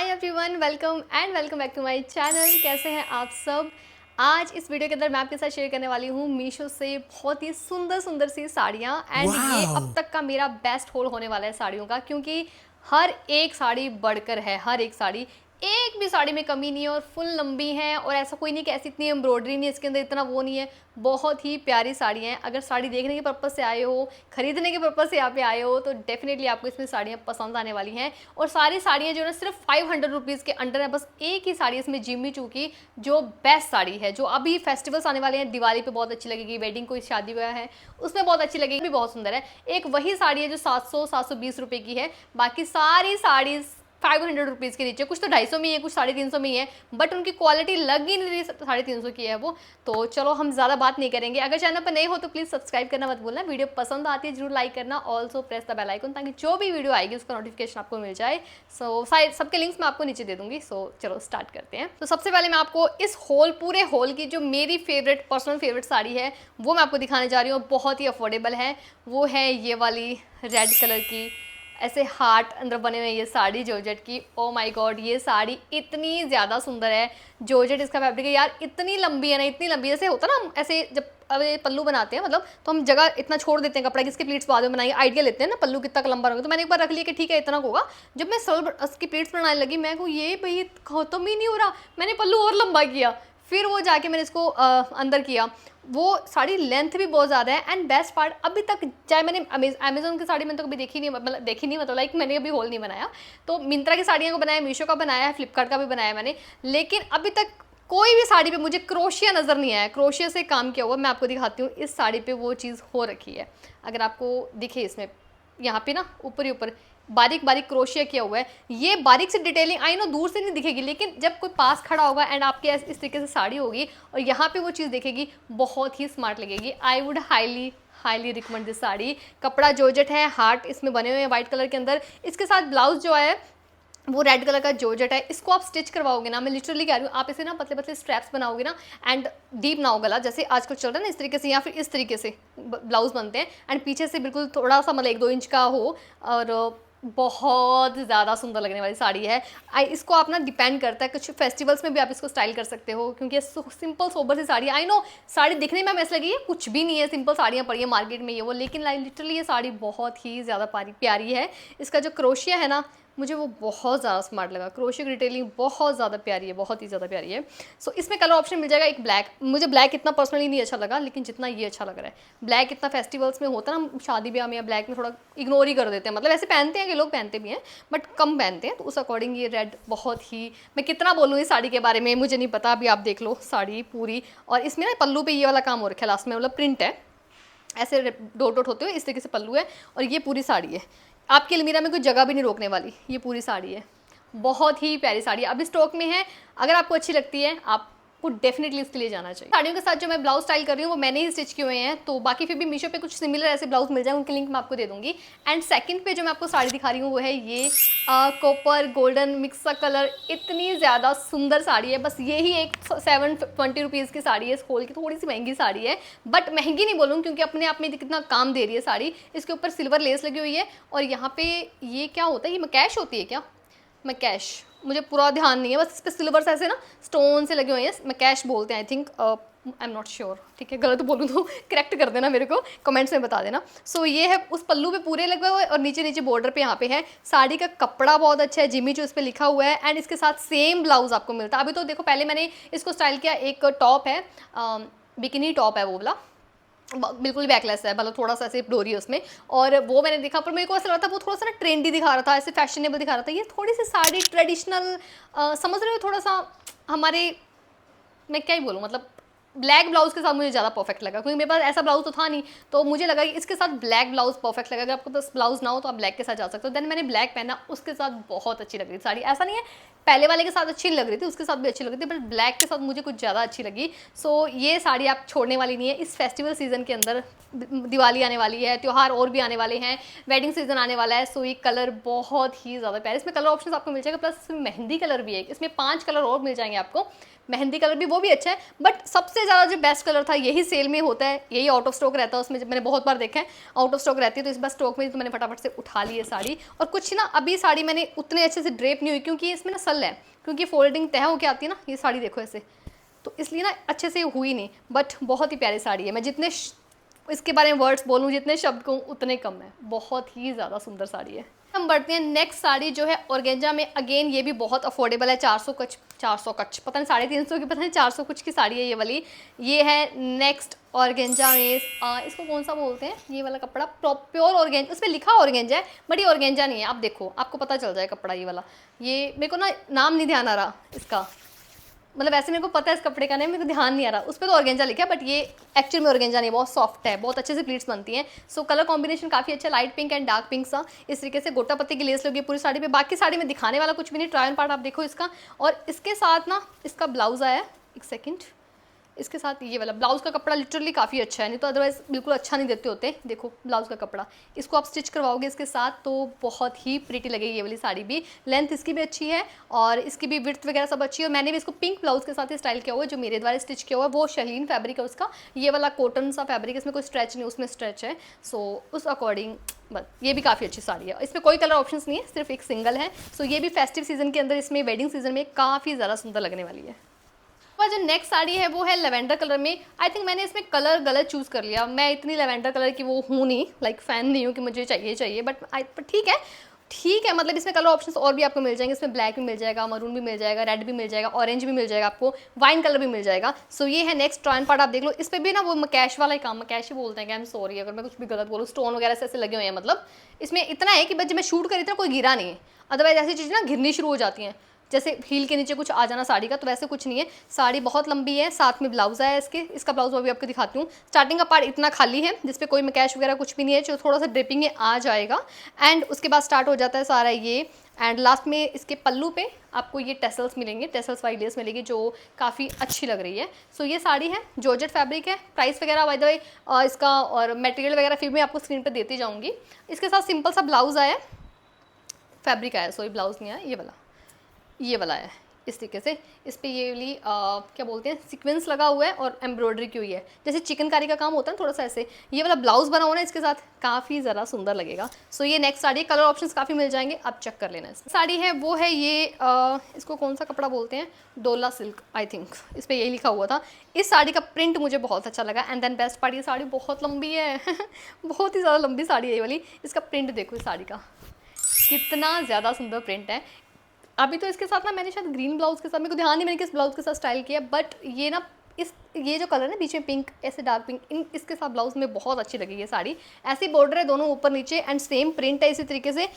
Hi everyone, welcome back to my channel. कैसे हैं आप सब। आज इस वीडियो के अंदर मैं आपके साथ शेयर करने वाली हूँ मीशो से बहुत ही सुंदर सुंदर सी साड़ियाँ। एंड ये अब तक का मेरा बेस्ट होल होने वाला है साड़ियों का, क्योंकि हर एक साड़ी बढ़कर है। हर एक साड़ी, एक भी साड़ी में कमी नहीं है और फुल लंबी है। और ऐसा कोई नहीं कि ऐसी इतनी एम्ब्रॉयडरी नहीं है इसके अंदर, इतना वो नहीं है। बहुत ही प्यारी साड़ियाँ हैं। अगर साड़ी देखने के पर्पज़ से आए हो, खरीदने के पर्पज़ से यहाँ पे आए हो, तो डेफिनेटली आपको इसमें साड़ियाँ पसंद आने वाली हैं। और सारी साड़ियाँ जो है सिर्फ 500 रुपीज़ के अंडर है। बस एक ही साड़ी इसमें जिम्मी चू की जो बेस्ट साड़ी है, जो अभी फेस्टिवल्स आने वाले हैं, दिवाली पे बहुत अच्छी लगेगी, वेडिंग कोई शादी हुआ है उसमें बहुत अच्छी लगेगी, भी बहुत सुंदर है। एक वही साड़ी है जो 700-720 रुपये की है। बाकी सारी साड़ी 500 रुपीज़ के नीचे, कुछ तो 250 में ही है, कुछ 350 में ही है, बट उनकी क्वालिटी लग ही नहीं रही 350 की है वो। तो चलो हम ज़्यादा बात नहीं करेंगे। अगर चैनल पर नए हो तो प्लीज़ सब्सक्राइब करना मत भूलना। वीडियो पसंद आती है जरूर लाइक करना। Also press the bell icon, ताकि जो भी वीडियो आएगी उसका नोटिफिकेशन आपको मिल जाए। सो सबके लिंक्स मैं आपको नीचे दे दूंगी। सो चलो स्टार्ट करते हैं। तो सबसे पहले मैं आपको इस पूरे होल की जो मेरी पर्सनल फेवरेट साड़ी है वो मैं आपको दिखाने जा रही हूँ। बहुत ही अफोर्डेबल है। वो है ये वाली रेड कलर की ऐसे हार्ट अंदर बने हुए ये साड़ी जॉर्जेट की। ओ माय गॉड, ये साड़ी इतनी ज़्यादा सुंदर है। जॉर्जेट इसका फैब्रिक है यार, इतनी लंबी है ना, इतनी लंबी। जैसे होता ना, ऐसे जब अब ये पल्लू बनाते हैं, मतलब तो हम जगह इतना छोड़ देते हैं कपड़ा की इसके प्लीट्स बाद में बनाएंगे, आइडिया लेते हैं ना पल्लू कितना लंबा रहेगा। तो मैंने एक बार रख लिया कि ठीक है इतना होगा। जब मैं सरल इसकी प्लीट्स बनाने लगी, मैं को ये भाई खत्म ही नहीं हो रहा। मैंने पल्लू और लंबा किया, फिर वो जाके मैंने इसको अंदर किया। वो साड़ी लेंथ भी बहुत ज़्यादा है। एंड बेस्ट पार्ट, अभी तक चाहे मैंने अमेजोन की साड़ी मैंने तो कभी देखी नहीं, मतलब लाइक मैंने अभी होल नहीं बनाया। तो मिंत्रा की साड़ियों को बनाया, मीशो का बनाया है, फ्लिपकार्ट का भी बनाया मैंने, लेकिन अभी तक कोई भी साड़ी पे मुझे क्रोशिया नज़र नहीं आया। क्रोशिया से काम किया हुआ। मैं आपको दिखाती हूँ, इस साड़ी पे वो चीज़ हो रखी है। अगर आपको दिखे इसमें, यहाँ पे ना ऊपर ही ऊपर बारीक बारीक क्रोशिया किया हुआ है। ये बारीक से डिटेलिंग आई नो दूर से नहीं दिखेगी, लेकिन जब कोई पास खड़ा होगा एंड आपके इस तरीके से साड़ी होगी और यहाँ पे वो चीज़ दिखेगी, बहुत ही स्मार्ट लगेगी। I would highly recommend this sari. कपड़ा जॉर्जेट है, हार्ट इसमें बने हुए हैं वाइट कलर के अंदर। इसके साथ ब्लाउज जो है वो रेड कलर का जॉर्जेट है। इसको आप स्टिच करवाओगे ना, मैं लिटरली कह रही हूँ, आप इसे ना पतले पतले स्ट्रैप्स बनाओगे ना, एंड डीप ना हो गला, जैसे आजकल चल रहा है ना इस तरीके से, या फिर इस तरीके से ब्लाउज बनते हैं, एंड पीछे से बिल्कुल थोड़ा सा मतलब 1-2 इंच का हो, और बहुत ज़्यादा सुंदर लगने वाली साड़ी है। इसको आप ना डिपेंड करता है, कुछ फेस्टिवल्स में भी आप इसको स्टाइल कर सकते हो, क्योंकि ये सिंपल सोबर सी साड़ी। आई नो साड़ी दिखने में हमें ऐसा लगी है कुछ भी नहीं है, सिंपल साड़ियाँ पड़ी है मार्केट में ये वो, लेकिन लिटरली ये साड़ी बहुत ही ज़्यादा प्यारी है। इसका जो क्रोशिया है ना, मुझे वो बहुत ज़्यादा स्मार्ट लगा। क्रोशिया की डिटेलिंग बहुत ज़्यादा प्यारी है, बहुत ही ज़्यादा प्यारी है। सो इसमें कलर ऑप्शन मिल जाएगा एक ब्लैक। मुझे ब्लैक इतना पर्सनली नहीं अच्छा लगा, लेकिन जितना ये अच्छा लग रहा है। ब्लैक इतना फेस्टिवल्स में होता है ना, शादी ब्याह में, या ब्लैक में थोड़ा इग्नोर ही कर देते हैं, मतलब ऐसे पहनते हैं कि लोग पहनते भी हैं बट कम पहनते हैं, तो उस अकॉर्डिंग ये रेड बहुत ही, मैं कितना बोलूँ इस साड़ी के बारे में मुझे नहीं पता। अभी आप देख लो साड़ी पूरी, और इसमें ना पल्लू पे ये वाला काम हो रखा है लास्ट में, मतलब प्रिंट है, ऐसे डॉट डॉट होते हुए इस तरीके से पल्लू है, और ये पूरी साड़ी है। आपकी अलमीरा में कोई जगह भी नहीं रोकने वाली, ये पूरी साड़ी है। बहुत ही प्यारी साड़ी अभी स्टॉक में है। अगर आपको अच्छी लगती है आपको डेफिनेटली इसके लिए जाना चाहिए। साड़ियों के साथ जो मैं ब्लाउज स्टाइल कर रही हूँ वो मैंने ही स्टिच किए हुए हैं, तो बाकी फिर भी मीशो पे कुछ सिमिलर ऐसे ब्लाउज मिल जाए, उनके लिंक मैं आपको दे दूंगी। एंड सेकंड पे जो मैं आपको साड़ी दिखा रही हूँ वो है ये कॉपर गोल्डन मिक्स का कलर। इतनी ज़्यादा सुंदर साड़ी है। बस यही एक 720 रुपीज़ की साड़ी है। इस होल की थोड़ी सी महंगी साड़ी है, बट महंगी नहीं बोलूँ क्योंकि अपने आप में कितना काम दे रही है साड़ी। इसके ऊपर सिल्वर लेस लगी हुई है, और यहाँ पे ये क्या होता है, ये मकैश होती है क्या, मकैश, मुझे पूरा ध्यान नहीं है, बस इस पर सिल्वर से ऐसे ना स्टोन से लगे हुए हैं, मकैश बोलते हैं I think, I am not sure. ठीक है, गलत बोलूँ तो करेक्ट कर देना मेरे को, कमेंट्स में बता देना। सो ये है उस पल्लू पे पूरे लगे हुए, और नीचे नीचे बॉर्डर पे यहाँ पे है। साड़ी का कपड़ा बहुत अच्छा है, जिमी जो इस पर लिखा हुआ है, एंड इसके साथ सेम ब्लाउज आपको मिलता है। अभी तो देखो, पहले मैंने इसको स्टाइल किया, एक टॉप है, बिकिनी टॉप है वो वाला, बिल्कुल बैकलेस है, मतलब थोड़ा सा ऐसे डोरी है उसमें, और वो मैंने देखा, पर मेरे को ऐसा लगा था वो थोड़ा सा ना ट्रेंडी दिखा रहा था, ऐसे फैशनेबल दिखा रहा था। ये थोड़ी सी साड़ी ट्रेडिशनल, समझ रहे हो, थोड़ा सा हमारे, मैं क्या ही बोलूँ, मतलब ब्लैक ब्लाउज के साथ मुझे ज़्यादा परफेक्ट लगा, क्योंकि मेरे पास ऐसा ब्लाउज तो था नहीं, तो मुझे लगा कि इसके साथ ब्लैक ब्लाउज परफेक्ट लगा। अगर आपको पास ब्लाउज ना हो तो आप ब्लैक के साथ जा सकते हो। देन मैंने ब्लैक पहना, उसके साथ बहुत अच्छी लग रही थी साड़ी। ऐसा नहीं है पहले वाले के साथ अच्छी लग रही थी, उसके साथ भी अच्छी लग रही थी, बट ब्लैक के साथ मुझे कुछ ज़्यादा अच्छी लगी। सो ये साड़ी आप छोड़ने वाली नहीं है इस फेस्टिवल सीजन के अंदर। दिवाली आने वाली है, त्यौहार और भी आने वाले हैं, वेडिंग सीजन आने वाला है। सो ये कलर बहुत ही ज़्यादा प्यारे, इसमें कलर ऑप्शन आपको मिल जाएगा, प्लस मेहंदी कलर भी है, इसमें 5 कलर और मिल जाएंगे आपको। मेहंदी कलर भी, वो भी अच्छा है, बट सबसे ज़्यादा जो बेस्ट कलर था यही सेल में होता है, यही आउट ऑफ स्टॉक रहता है उसमें, मैंने बहुत बार देखा है आउट ऑफ स्टॉक रहती है, तो इस बार स्टॉक में तो मैंने फटाफट से उठा ली है साड़ी। और कुछ ना अभी साड़ी मैंने उतने अच्छे से ड्रेप नहीं हुई क्योंकि इसमें ना सल है, क्योंकि फोल्डिंग तय होकर आती है ना ये साड़ी, देखो ऐसे, तो इसलिए ना अच्छे से हुई नहीं, बट बहुत ही प्यारी साड़ी है। मैं जितने इसके बारे में वर्ड्स बोलूँ, जितने शब्द कहूँ उतने कम है, बहुत ही ज़्यादा सुंदर साड़ी है। हम बढ़ते हैं नेक्स्ट साड़ी जो है ऑर्गेंजा में। अगेन ये भी बहुत अफोर्डेबल है, 400 कच पता नहीं 350 की, पता नहीं 400 कुछ की साड़ी है ये वाली। ये है नेक्स्ट ऑर्गेंजा में, इसको कौन सा बोलते हैं ये वाला कपड़ा, प्योर ऑर्गेंजा, उसमें लिखा ऑर्गेंजा है बट ये ऑर्गेंजा नहीं है। आप देखो आपको पता चल जाए कपड़ा ये वाला, ये मेरे को ना नाम नहीं ध्यान आ रहा इसका, मतलब वैसे मेरे को पता है इस कपड़े का नेम, मेरे को ध्यान नहीं आ रहा, उस पर तो ऑर्गेंजा लिखा है बट ये एक्चुअल में ऑर्गेंजा नहीं, बहुत सॉफ्ट है, बहुत अच्छे से प्लीट्स बनती हैं। सो कलर कॉम्बिनेशन काफ़ी अच्छा, light pink and dark pink सा, इस तरीके से गोटा पत्ती की लेस लगी पूरी साड़ी पे। बाकी साड़ी में दिखाने वाला कुछ भी नहीं, ट्रायल पार्ट आप देखो इसका। और इसके साथ ना इसका ब्लाउज आया है, एक सेकेंड, इसके साथ ये वाला ब्लाउज़ का कपड़ा लिटरली काफ़ी अच्छा है, नहीं तो अदरवाइज़ बिल्कुल अच्छा नहीं देते होते। देखो ब्लाउज़ का कपड़ा, इसको आप स्टिच करवाओगे इसके साथ तो बहुत ही प्रीटी लगेगी ये वाली साड़ी भी। लेंथ इसकी भी अच्छी है और इसकी भी विड्थ वगैरह सब अच्छी है। और मैंने भी इसको पिंक ब्लाउज़ के साथ ही स्टाइल किया हुआ है, जो मेरे द्वारा स्टिच किया हुआ है वो शहीन फैब्रिक है उसका। ये वाला कॉटन सा फैब्रिक, इसमें कोई स्ट्रेच नहीं, उसमें स्ट्रेच है। सो उस अकॉर्डिंग बस ये भी काफ़ी अच्छी साड़ी है। इसमें कोई कलर ऑप्शंस नहीं है, सिर्फ एक सिंगल है। सो ये भी फेस्टिव सीजन के अंदर, इसमें वेडिंग सीजन में काफ़ी ज़्यादा सुंदर लगने वाली है। और जो नेक्स्ट साड़ी है वो है लेवेंडर कलर में। आई थिंक मैंने इसमें कलर गलत चूज़ कर लिया, मैं इतनी लेवेंडर कलर की वो हूँ नहीं, लाइक फ़ैन नहीं हूँ कि मुझे चाहिए, बट ठीक है, मतलब इसमें कलर ऑप्शंस और भी आपको मिल जाएंगे। इसमें ब्लैक भी मिल जाएगा, मरून भी मिल जाएगा, रेड भी मिल जाएगा, ऑरेंज भी मिल जाएगा, आपको वाइन कलर भी मिल जाएगा। सो ये है नेक्स्ट ट्रायल पार्ट, आप देख लो। इस पर भी ना वो कैश वाला ही काम, कैश ही बोलते हैं, आई एम सॉरी अगर मैं कुछ भी गलत बोलूँ, स्टोन वगैरह से ऐसे लगे हुए हैं। मतलब इसमें इतना है कि बस जब मैं शूट करी थी ना कोई गिरा नहीं है, अदरवाइज ऐसी चीज़ें ना गिरनी शुरू हो जाती हैं, जैसे हील के नीचे कुछ आ जाना साड़ी का, तो वैसे कुछ नहीं है। साड़ी बहुत लंबी है, साथ में ब्लाउज है इसका ब्लाउज वो भी आपको दिखाती हूँ। स्टार्टिंग का पार्ट इतना खाली है जिसपे कोई मैकेश वगैरह कुछ भी नहीं है, जो थोड़ा सा ड्रिपिंग में आ जाएगा। एंड उसके बाद स्टार्ट हो जाता है सारा ये। एंड लास्ट में इसके पल्लू पे आपको ये टेसल्स मिलेंगे, टेसल्स वाली लेस मिलेगी जो काफ़ी अच्छी लग रही है। सो ये साड़ी है, जॉर्जेट फैब्रिक है। प्राइस वगैरह बाय द वे इसका और मटेरियल वगैरह फिर मैं आपको स्क्रीन पर देती जाऊँगी। इसके साथ सिंपल सा ब्लाउज़ आया, फैब्रिक आया, सॉरी ब्लाउज़ नहीं आया, ये वाला है इस तरीके से। इस पर ये वाली क्या बोलते हैं, सीक्वेंस लगा हुआ है और एम्ब्रॉयडरी की हुई है, जैसे चिकनकारी का काम होता है ना थोड़ा सा, ऐसे ये वाला ब्लाउज बना हुआ है इसके साथ, काफ़ी ज़्यादा सुंदर लगेगा। सो ये नेक्स्ट साड़ी, कलर ऑप्शंस काफ़ी मिल जाएंगे, आप चेक कर लेना। साड़ी है वो है ये इसको कौन सा कपड़ा बोलते हैं, डोला सिल्क आई थिंक, इस पर यही लिखा हुआ था। इस साड़ी का प्रिंट मुझे बहुत अच्छा लगा। एंड देन बेस्ट पार्ट, ये साड़ी बहुत लंबी है बहुत ही ज़्यादा लंबी साड़ी है ये वाली। इसका प्रिंट देखो इस साड़ी का, कितना ज़्यादा सुंदर प्रिंट है। अभी तो इसके साथ ना मैंने शायद ग्रीन ब्लाउज के साथ, मेरे को ध्यान नहीं मैंने किस ब्लाउज के साथ स्टाइल किया, बट ये ना ये जो कलर है ना बीच में पिंक, ऐसे डार्क पिंक, इसके साथ ब्लाउज में बहुत अच्छी लगी ये साड़ी। ऐसी बॉर्डर है दोनों ऊपर नीचे एंड सेम प्रिंट है इसी तरीके से।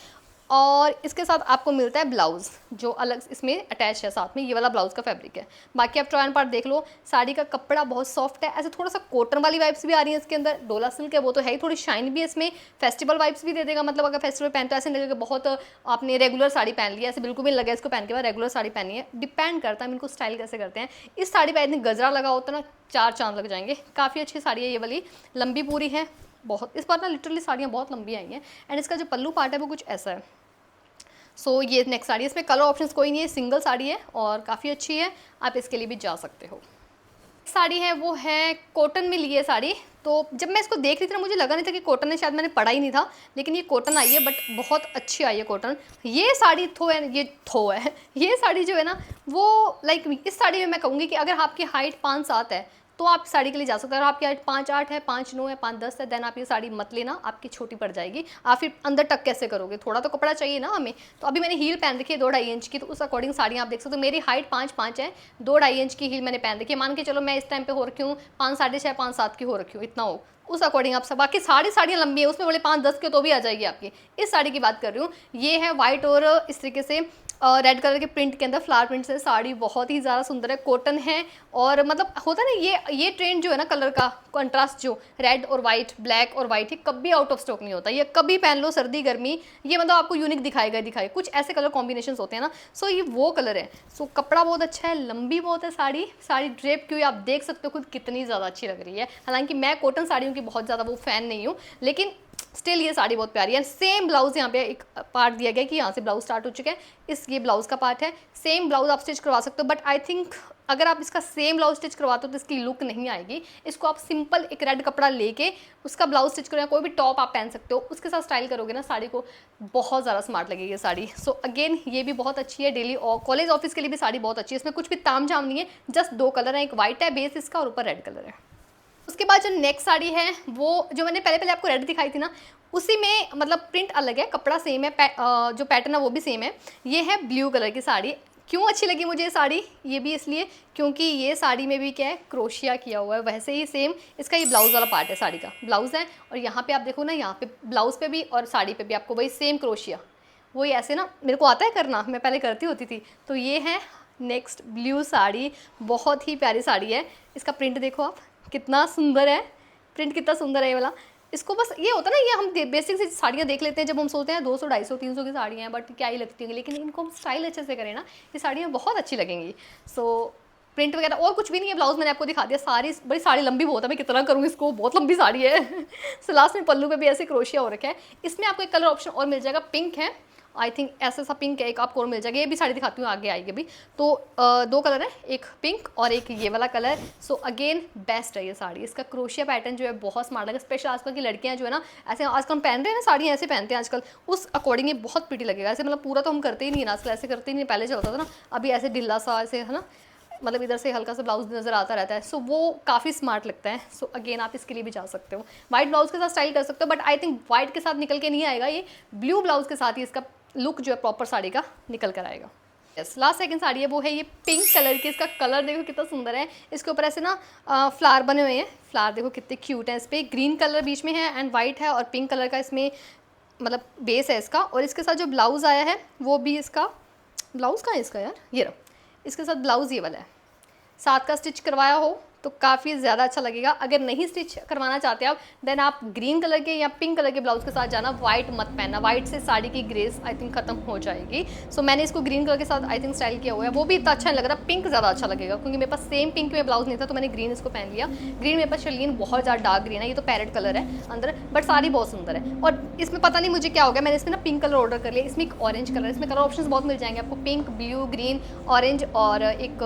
और इसके साथ आपको मिलता है ब्लाउज़ जो अलग इसमें अटैच है साथ में, ये वाला ब्लाउज़ का फैब्रिक है। बाकी आप ट्रायल पार्ट देख लो, साड़ी का कपड़ा बहुत सॉफ्ट है, ऐसे थोड़ा सा कॉटन वाली वाइब्स भी आ रही है इसके अंदर। डोला सिल्क है वो तो है ही, थोड़ी शाइन भी है इसमें, फेस्टिवल वाइब्स भी दे देगा। मतलब अगर फेस्टिवल पहनते ऐसे लगेगा बहुत आपने रेगुलर साड़ी पहन ली है, ऐसे बिल्कुल भी लगे इसको पहन के बाद रेगुलर साड़ी पहनी है। डिपेंड करता है इनको स्टाइल कैसे करते हैं। इस साड़ी पर इतनी गजरा लगा होता ना 4 चांद लग जाएंगे। काफ़ी अच्छी साड़ी है ये वाली, लंबी पूरी है बहुत। इस बार ना लिटरली साड़ियाँ बहुत लंबी आई हैं। एंड इसका जो पल्लू पार्ट है वो कुछ ऐसा है। सो ये नेक्स्ट साड़ी, इसमें कलर ऑप्शंस कोई नहीं है, सिंगल साड़ी है और काफ़ी अच्छी है, आप इसके लिए भी जा सकते हो। साड़ी है वो है कॉटन में ली है साड़ी। तो जब मैं इसको देख रही थी ना मुझे लगा नहीं था कि कॉटन है, शायद मैंने पढ़ा ही नहीं था, लेकिन ये कॉटन आई है, बट बहुत अच्छी आई है कॉटन। ये साड़ी ये साड़ी जो है ना वो लाइक इस साड़ी में मैं कहूँगी कि अगर आपकी हाइट 5'7" है तो आप साड़ी के लिए जा सकते हो। अगर आपकी हाइट 5'8" है, 5'9" है, 5'10" है, देन आप ये साड़ी मत लेना, आपकी छोटी पड़ जाएगी। आप फिर अंदर टक कैसे करोगे, थोड़ा तो कपड़ा चाहिए ना हमें। तो अभी मैंने हील पहन रखी है 2-2.5 इंच की, तो उस अकॉर्डिंग साड़ियाँ आप देख सकते हो। मेरी हाइट 5'5" है, 2-2.5 इंच की हील मैंने पहन रखी है। मान के चलो मैं इस टाइम पे हो रखी हूँ 5 साढ़े 6, 5-7 की हो रखी हूँ, इतना हो उस अकॉर्डिंग आप सब। बाकी साड़ियाँ लंबी है, उसमें बोले 5-10 के तो भी आ जाएगी आपकी। इस साड़ी की बात कर रही हूँ, ये है वाइट और इस तरीके से रेड कलर के प्रिंट के अंदर फ्लावर प्रिंट से साड़ी बहुत ही ज़्यादा सुंदर है, कॉटन है। और मतलब होता है ना ये ट्रेंड जो है ना कलर का कंट्रास्ट, जो रेड और वाइट, ब्लैक और वाइट, ये कभी आउट ऑफ स्टॉक नहीं होता। ये कभी पहन लो सर्दी गर्मी, ये मतलब आपको यूनिक दिखाएगा कुछ ऐसे कलर कॉम्बिनेशन होते हैं ना। सो ये वो कलर है। सो कपड़ा बहुत अच्छा है, लंबी बहुत है साड़ी ड्रेप की हुई, आप देख सकते हो खुद कितनी ज़्यादा अच्छी लग रही है। हालांकि मैं कॉटन साड़ियों की बहुत ज़्यादा वो फ़ैन नहीं हूँ, लेकिन स्टिल ये साड़ी बहुत प्यारी है। सेम ब्लाउज यहाँ पे एक पार्ट दिया गया कि यहाँ से ब्लाउज स्टार्ट हो चुका है, ये ब्लाउज का पार्ट है। सेम ब्लाउज आप स्टिच करवा सकते हो, बट आई थिंक अगर आप इसका सेम ब्लाउज स्टिच करवाते हो तो इसकी लुक नहीं आएगी। इसको आप सिंपल एक रेड कपड़ा लेके उसका ब्लाउज स्टिच करो, या कोई भी टॉप आप पहन सकते हो, उसके साथ स्टाइल करोगे ना साड़ी को, बहुत ज़्यादा स्मार्ट लगेगी ये साड़ी। सो अगेन ये भी बहुत अच्छी है, डेली और कॉलेज ऑफिस के लिए भी साड़ी बहुत अच्छी है। इसमें कुछ भी ताम झाम नहीं है, जस्ट 2 कलर है, एक वाइट है बेस इसका और ऊपर रेड कलर है। उसके बाद जो नेक्स्ट साड़ी है वो जो मैंने पहले आपको रेड दिखाई थी ना, उसी में मतलब प्रिंट अलग है, कपड़ा सेम है, जो पैटर्न है वो भी सेम है। ये है ब्लू कलर की साड़ी। क्यों अच्छी लगी मुझे ये साड़ी, ये भी इसलिए क्योंकि ये साड़ी में भी क्या है, क्रोशिया किया हुआ है। वैसे ही सेम इसका ये ब्लाउज़ वाला पार्ट है, साड़ी का ब्लाउज़ है, और यहाँ पे आप देखो ना, यहाँ पे ब्लाउज़ पे भी और साड़ी पे भी आपको वही सेम क्रोशिया, वही ऐसे ना मेरे को आता है करना, मैं पहले करती होती थी। तो ये है नेक्स्ट ब्लू साड़ी, बहुत ही प्यारी साड़ी है। इसका प्रिंट देखो आप कितना सुंदर है, प्रिंट कितना सुंदर है ये वाला। इसको बस ये होता है ना, ये हम बेसिक सी साड़ियाँ देख लेते हैं जब हम सोचते हैं 200, 250, 300 की साड़ियाँ हैं, बट क्या ही लगती होंगी, लेकिन इनको हम स्टाइल अच्छे से करें ना, ये साड़ियाँ बहुत अच्छी लगेंगी। सो प्रिंट वगैरह और कुछ भी नहीं है, ब्लाउज मैंने आपको दिखा दिया। सारी बड़ी साड़ी लंबी बहुत है, मैं कितना करूँगी इसको, बहुत लंबी साड़ी है। सो लास्ट में पल्लू पे भी ऐसे क्रोशिया हो रखा है। इसमें आपको एक कलर ऑप्शन और मिल जाएगा, पिंक है आई थिंक, ऐसा सा पिंक है, एक आपको और मिल जाएगा। ये भी साड़ी दिखाती हूँ, आगे आएगी अभी। तो 2 कलर है, एक पिंक और एक ये वाला कलर। सो अगेन बेस्ट है ये साड़ी। इसका क्रोशिया पैटर्न जो है बहुत स्मार्ट लगा, स्पेशल आजकल की लड़कियां जो है ना, ऐसे आजकल हम पहन रहे हैं ना साड़ियाँ, ऐसे पहनते हैं आजकल, उस अकॉर्डिंग ये बहुत प्रीटी लगेगा। ऐसे मतलब पूरा तो हम करते ही नहीं ना आजकल, ऐसे करते ही नहीं, पहले चलता था ना, अभी ऐसे ढिल्ला सा ऐसे है ना, मतलब इधर से हल्का सा ब्लाउज नज़र आता रहता है। सो वो काफ़ी स्मार्ट लगता है। सो अगेन आप इसके लिए भी जा सकते हो, वाइट ब्लाउज के साथ स्टाइल कर सकते हो, बट आई थिंक वाइट के साथ निकल के नहीं आएगा, ये ब्लू ब्लाउज के साथ ही इसका लुक जो है प्रॉपर साड़ी का निकल कर आएगा। यस, लास्ट सेकंड साड़ी है वो है ये पिंक कलर की। इसका कलर देखो कितना सुंदर है, इसके ऊपर ऐसे ना फ्लावर बने हुए हैं, फ्लावर देखो कितने क्यूट हैं। इस पर ग्रीन कलर बीच में है एंड वाइट है, और पिंक कलर का इसमें मतलब बेस है इसका। और इसके साथ जो ब्लाउज़ आया है वो भी, इसका ब्लाउज़ कहाँ है इसका यार, ये रहा, इसके साथ ब्लाउज़ ये वाला है। साथ का स्टिच करवाया हो तो काफ़ी ज़्यादा अच्छा लगेगा। अगर नहीं स्टिच करवाना चाहते आप, देन आप ग्रीन कलर के या पिंक कलर के ब्लाउज के साथ जाना, वाइट मत पहनना, वाइट से साड़ी की ग्रेस आई थिंक खत्म हो जाएगी। सो मैंने इसको ग्रीन कलर के साथ आई थिंक स्टाइल किया हुआ है, वो भी इतना अच्छा नहीं लग रहा, पिंक ज़्यादा अच्छा लगेगा, क्योंकि मेरे पास सेम पिंक में ब्लाउज नहीं था तो मैंने ग्रीन इसको पहन लिया। ग्रीन मेरे पास शलीन बहुत ज़्यादा डार्क ग्रीन है, ये तो पैरेट कलर है अंदर, बट साड़ी बहुत सुंदर है। और इसमें पता नहीं मुझे क्या हो गया, मैंने इसमें ना पिंक कलर ऑर्डर कर लिया। इसमें एक ऑरेंज कलर, इसमें कलर ऑप्शन बहुत मिल जाएंगे आपको, पिंक, ब्लू, ग्रीन, ऑरेंज और एक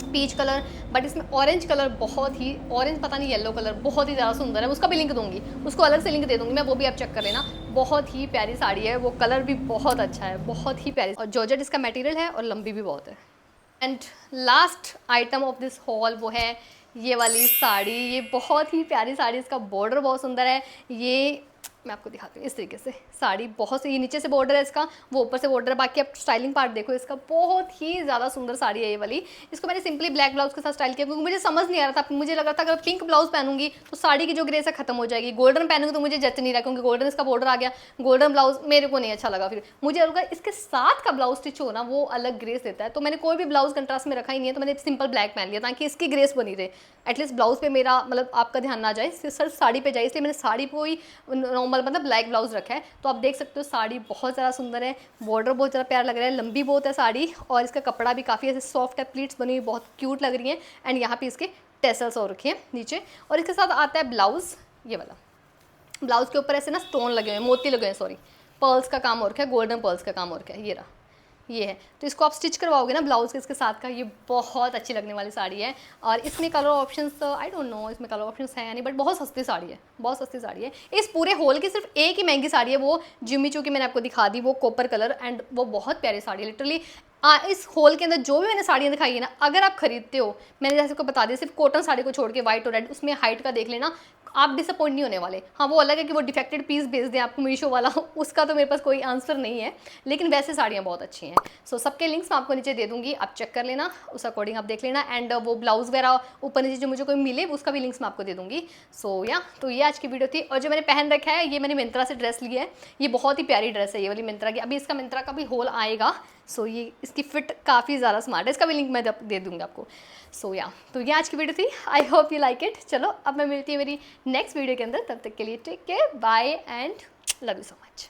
पीच कलर, बट इसमें ऑरेंज कलर बहुत ही, ऑरेंज पता नहीं येलो कलर बहुत ही ज़्यादा सुंदर है। उसका भी लिंक दूंगी, उसको अलग से लिंक दे दूंगी मैं, वो भी आप चेक कर लेना। बहुत ही प्यारी साड़ी है, वो कलर भी बहुत अच्छा है, बहुत ही प्यारी, और जॉर्जेट इसका मटेरियल है और लंबी भी बहुत है। And last item of this hall वो है ये वाली साड़ी। ये बहुत ही प्यारी साड़ी, इसका बॉर्डर बहुत सुंदर है। ये मैं आपको दिखाती हूँ इस तरीके से, साड़ी बहुत सी, नीचे से बॉर्डर है इसका, वो ऊपर से बॉर्डर है, बाकी आप स्टाइलिंग पार्ट देखो इसका, बहुत ही ज़्यादा सुंदर साड़ी है ये वाली। इसको मैंने सिंपली ब्लैक ब्लाउज के साथ स्टाइल किया, क्योंकि मुझे समझ नहीं आ रहा था, मुझे लग रहा था अगर पिंक ब्लाउज पहनूंगी तो साड़ी की जो ग्रेस है खत्म हो जाएगी, गोल्डन पहनूंगी तो मुझे जच नहीं रहा, क्योंकि गोल्डन इसका बॉर्डर आ गया, गोल्डन ब्लाउज मेरे को नहीं अच्छा लगा। फिर मुझे लगा इसके साथ का ब्लाउज स्टिच हो ना, वो अलग ग्रेस देता है, तो मैंने कोई भी ब्लाउज कंट्रास्ट में रखा ही नहीं है, तो मैंने सिंपल ब्लैक पहन लिया ताकि इसकी ग्रेस बनी रहे, एटलीस्ट ब्लाउज पे मेरा मतलब आपका ध्यान ना जाए, सिर्फ साड़ी पे जाए, इसलिए मैंने साड़ी को ही नॉर्मल मतलब ब्लैक ब्लाउज रखा है। तो आप देख सकते हो साड़ी बहुत ज़्यादा सुंदर है, बॉर्डर बहुत ज़्यादा प्यारा लग रहा है, लंबी बहुत है साड़ी, और इसका कपड़ा भी काफ़ी ऐसे सॉफ्ट है, प्लीट्स बनी हुई बहुत क्यूट लग रही हैं, एंड यहाँ पे इसके टेसल्स हो रखे हैं नीचे। और इसके साथ आता है ब्लाउज़, ये वाला ब्लाउज़ के ऊपर ऐसे ना स्टोन लगे हुए हैं, मोती लगे हुए हैं, सॉरी, पर्ल्स का काम हो रखा है, गोल्डन पर्ल्स का काम हो रखा है, ये रहा, ये है। तो इसको आप स्टिच करवाओगे ना ब्लाउज के इसके साथ का, ये बहुत अच्छी लगने वाली साड़ी है। और इसमें colour options I don't know इसमें कलर ऑप्शंस हैं या नहीं, बट बहुत सस्ती साड़ी है, बहुत सस्ती साड़ी है। इस पूरे होल की सिर्फ एक ही महंगी साड़ी है, वो जिम्मी चू की मैंने आपको दिखा दी, वो कॉपर कलर, एंड वो बहुत प्यारी साड़ी है लिटरली। इस होल के अंदर जो भी मैंने साड़ियाँ दिखाई है ना, अगर आप खरीदते हो, मैंने जैसे को बता दिया, सिर्फ कॉटन साड़ी को छोड़ के व्हाइट और रेड, उसमें हाइट का देख लेना, आप डिसअपॉइंट नहीं होने वाले। हाँ वो अलग है कि वो डिफेक्टेड पीस भेज दें आपको मीशो वाला, उसका तो मेरे पास कोई आंसर नहीं है, लेकिन वैसे साड़ियाँ बहुत अच्छी हैं। सो सबके लिंक्स मैं आपको नीचे दे दूँगी, आप चेक कर लेना, उस अकॉर्डिंग आप देख लेना, एंड वो ब्लाउज वगैरह ऊपर नीचे जो मुझे कोई मिले उसका भी लिंक्स मैं आपको दे दूँगी। सो या तो ये आज की वीडियो थी। और जो मैंने पहन रखा है, ये मैंने मिंत्रा से ड्रेस लिया है, ये बहुत ही प्यारी ड्रेस है ये वाली मिंत्रा की, अभी इसका मिंत्रा का भी होल आएगा। सो ये इसकी फिट काफ़ी ज़्यादा स्मार्ट है, इसका भी लिंक मैं दे दूँगी आपको। सो या तो ये आज की वीडियो थी, I hope you like it. चलो अब मैं मिलती हूँ मेरी नेक्स्ट वीडियो के अंदर, तब तक के लिए take care, bye and love you so much.